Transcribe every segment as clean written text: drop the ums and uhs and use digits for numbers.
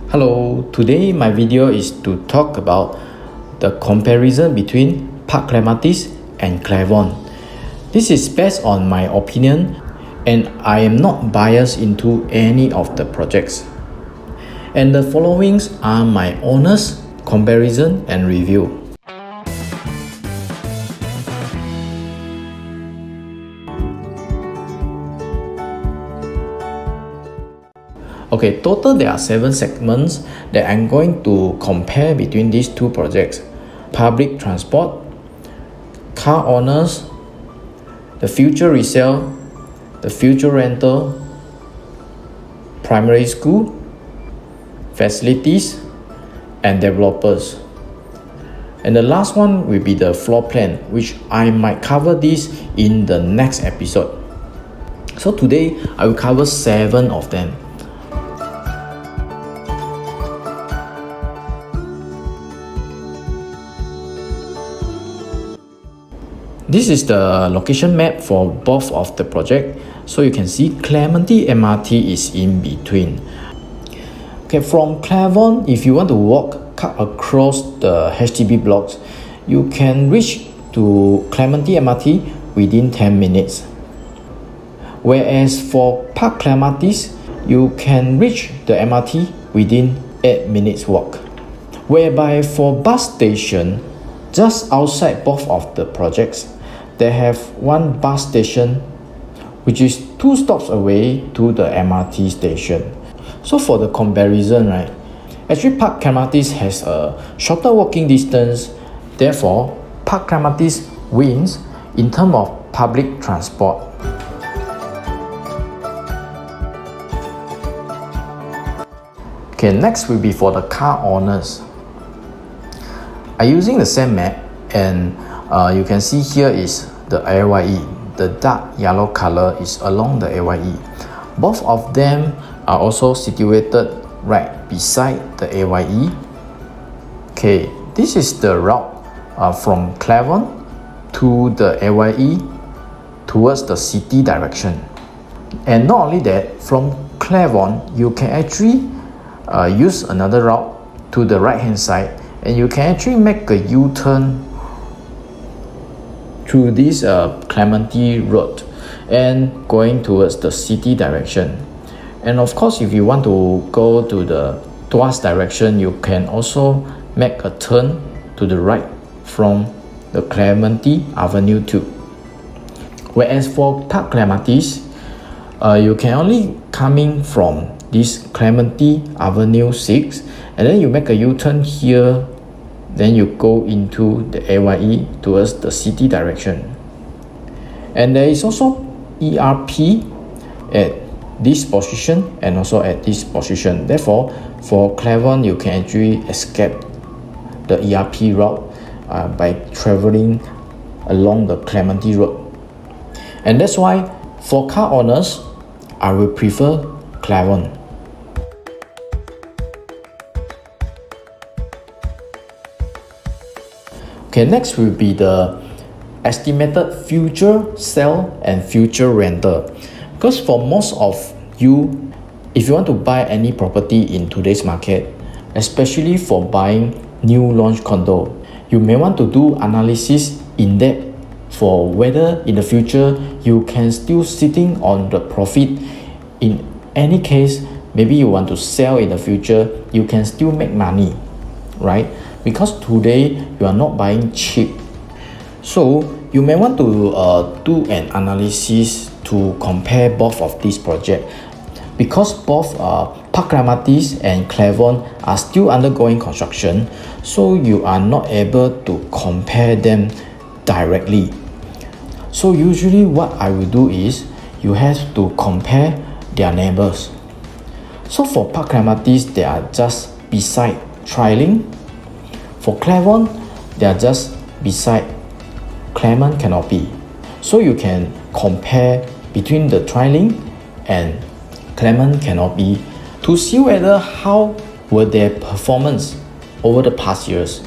Hello, today my video is to talk about the comparison between Parc Clematis and Clavon. This is based on my opinion and I am not biased into any of the projects. And the followings are my honest comparison and review. Okay, total there are 7 segments that I'm going to compare between these two projects. Public transport, car owners, the future resale, the future rental, primary school, facilities, and developers. And the last one will be the floor plan, which I might cover this in the next episode. So today I will cover 7 of them. This is the location map for both of the project. So you can see Clementi MRT is in between. Okay, from Clavon, if you want to cut across the HDB blocks, you can reach to Clementi MRT within 10 minutes. Whereas for Parc Clematis, you can reach the MRT within 8 minutes walk. Whereby for bus station, just outside both of the projects, they have one bus station which is 2 stops away to the MRT station. So for the comparison, right, actually Parc Clematis has a shorter walking distance, therefore Parc Clematis wins in terms of public transport. Okay, next will be for the car owners. I'm using the same map and you can see here is the AYE. The dark yellow color is along the AYE. Both of them are also situated right beside the AYE. Okay, this is the route from Clavon to the AYE towards the city direction. And not only that, from Clavon you can actually use another route to the right hand side, and you can actually make a U-turn through this Clementi road and going towards the city direction. And of course, if you want to go to the Tuas direction, you can also make a turn to the right from the Clementi Avenue 2. Whereas for Parc Clematis, you can only coming from this Clementi Avenue 6 and then you make a U-turn here, then you go into the AYE towards the city direction. And there is also ERP at this position and also at this position. Therefore, for Clavon, you can actually escape the ERP route by traveling along the Clementi road. And that's why for car owners, I will prefer Clavon. Okay, next will be the estimated future sale and future rental. Because for most of you, if you want to buy any property in today's market, especially for buying new launch condo, you may want to do analysis in depth for whether in the future you can still sitting on the profit. In any case, maybe you want to sell in the future, you can still make money, right? Because today you are not buying cheap. So you may want to do an analysis to compare both of these projects. Because both Parc Clematis and Clavon are still undergoing construction, so you are not able to compare them directly. So usually what I will do is you have to compare their neighbors. So for Parc Clematis, they are just beside Tri-Link. For Clavon, they are just beside Clement Canopy. So you can compare between the Tri-Link and Clement Canopy to see whether how were their performance over the past years.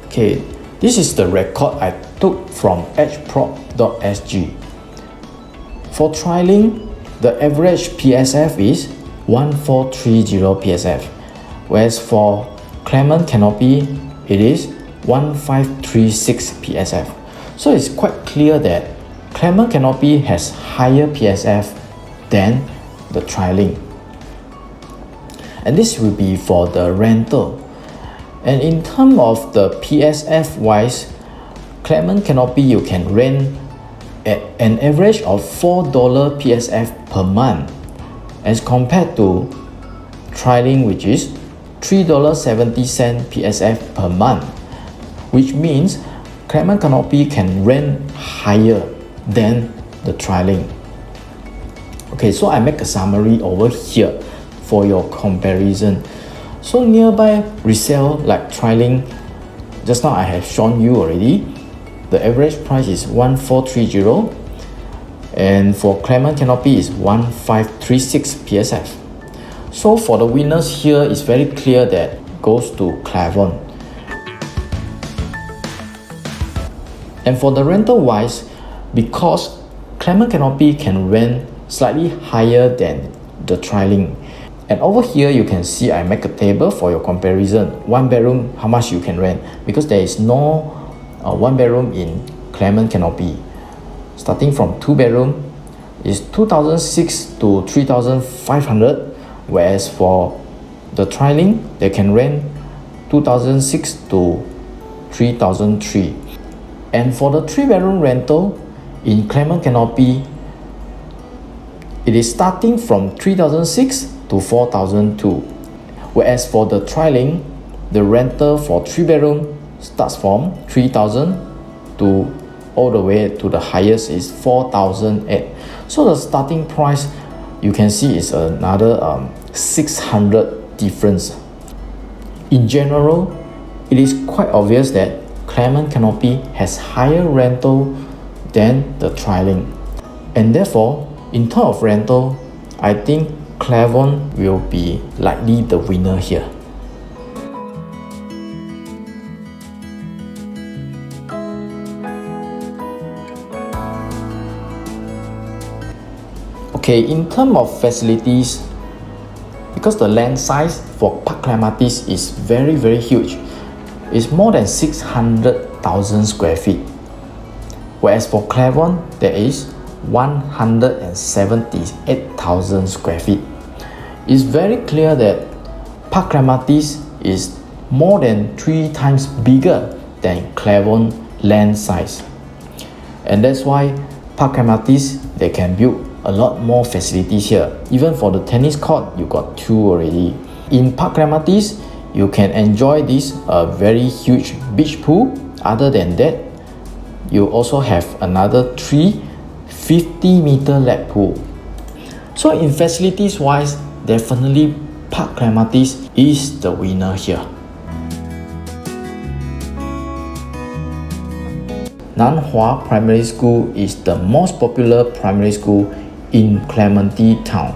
Okay, this is the record I took from edgeprop.sg. For Tri-Link, the average PSF is 1430 PSF, whereas for Clement Canopy it is 1536 PSF. So it's quite clear that Clement Canopy has higher PSF than the Trilink. And this will be for the rental. And in terms of the PSF wise, Clement Canopy you can rent at an average of $4 PSF per month, as compared to Trilink, which is $3.70 PSF per month, which means Clement Canopy can rent higher than the Trilink. Okay, so I make a summary over here for your comparison. So nearby resale like Trilink, just now I have shown you already, the average price is 1430, and for Clement Canopy is 1536 PSF. So for the winners here, it's very clear that goes to Clavon. And for the rental wise, because Clement Canopy can rent slightly higher than the Trilink. And over here you can see I make a table for your comparison. One bedroom, how much you can rent, because there is no one bedroom in Clement Canopy. Starting from 2 bedroom is 2,600 to 3,500, whereas for the Trilink they can rent 2,600 to 3,300. And for the 3 bedroom rental in Clement Canopy, it is starting from 3,600 to 4,200, whereas for the Trilink, the rental for 3 bedroom starts from 3,000 to all the way to the highest is 4,008. So the starting price you can see is another 600 difference. In general, it is quite obvious that Clement Canopy has higher rental than the Trilink, and therefore in terms of rental, I think Clavon will be likely the winner here. Okay, in terms of facilities, because the land size for Parc Clematis is very huge, it's more than 600,000 square feet, whereas for Clavon there is 178,000 square feet. It's very clear that Parc Clematis is more than 3 times bigger than Clavon land size, and that's why Parc Clematis they can build a lot more facilities here. Even for the tennis court, you got 2 already. In Parc Clematis, you can enjoy this very huge beach pool. Other than that, you also have another 3 50-meter lap pool. So in facilities wise, definitely Parc Clematis is the winner here. Nanhua Primary School is the most popular primary school in Clementi town.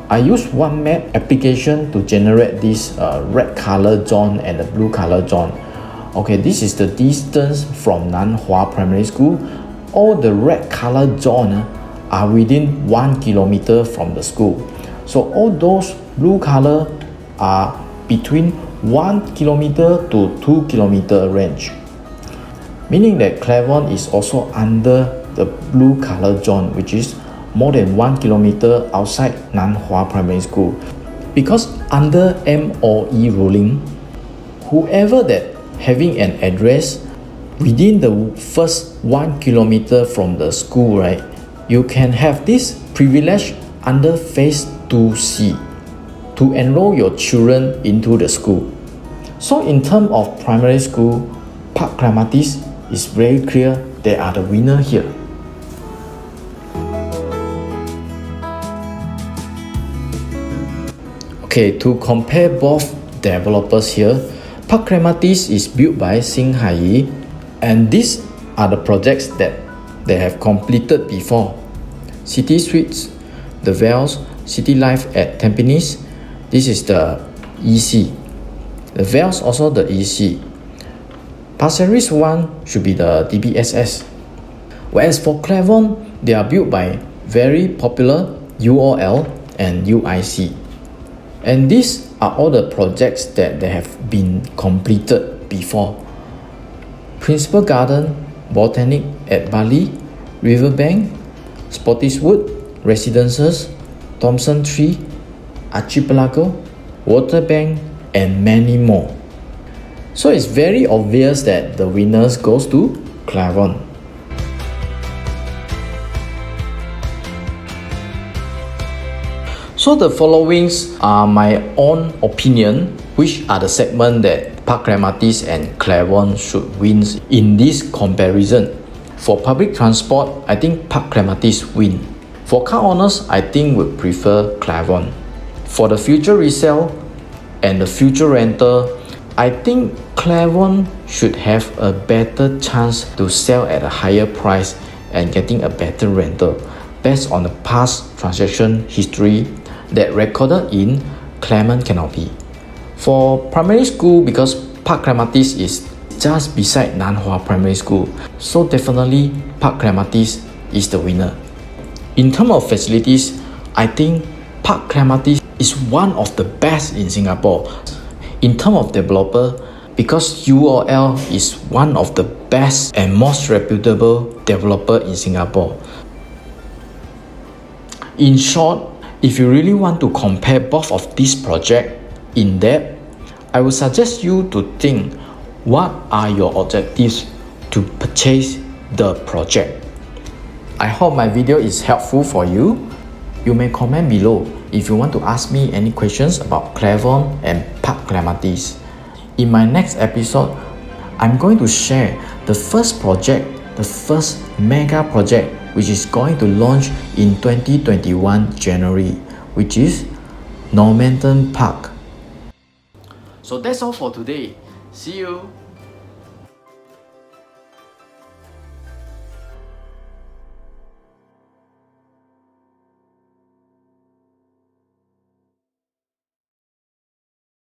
I use one map application to generate this red color zone and the blue color zone. Okay, this is the distance from Nanhua Primary School. All the red color zone are within 1 kilometer from the school. So all those blue color are between 1 kilometer to 2 kilometer range. Meaning that Clavon is also under the blue color zone, which is more than 1 kilometer outside Nanhua Primary School. Because under MOE ruling, whoever that having an address within the first 1 kilometer from the school, right, you can have this privilege under phase 2C to enroll your children into the school. So in terms of primary school, Parc Clematis is very clear they are the winner here. Okay, to compare both developers here, Parc Clematis is built by Xinhai, and these are the projects that they have completed before. City Suites, The Vales, City Life at Tampines, this is the EC. The Vales also the EC. Pasir Ris 1 should be the DBSS. Whereas for Clavon, they are built by very popular UOL and UIC. And these are all the projects that they have been completed before. Principal Garden, Botanic at Bali, Riverbank, Spottiswoode, Residences, Thompson Tree, Archipelago, Waterbank, and many more. So it's very obvious that the winners goes to Clavon. So the followings are my own opinion, which are the segment that Parc Clematis and Clavon should win in this comparison. For public transport, I think Parc Clematis win. For car owners, I think would prefer Clavon. For the future resale and the future rental, I think Clavon should have a better chance to sell at a higher price and getting a better rental based on the past transaction history that recorded in Clement Canopy. For primary school, because Parc Clematis is just beside Nanhua Primary School, so definitely Parc Clematis is the winner. In terms of facilities, I think Parc Clematis is one of the best in Singapore. In terms of developer, because UOL is one of the best and most reputable developer in Singapore. In short, if you really want to compare both of these projects in depth, I would suggest you to think what are your objectives to purchase the project. I hope my video is helpful for you. You may comment below if you want to ask me any questions about Clavon and Parc Clematis. In my next episode, I'm going to share the first project, the first mega project which is going to launch in 2021 January, which is Normanton Park. So that's all for today. See you.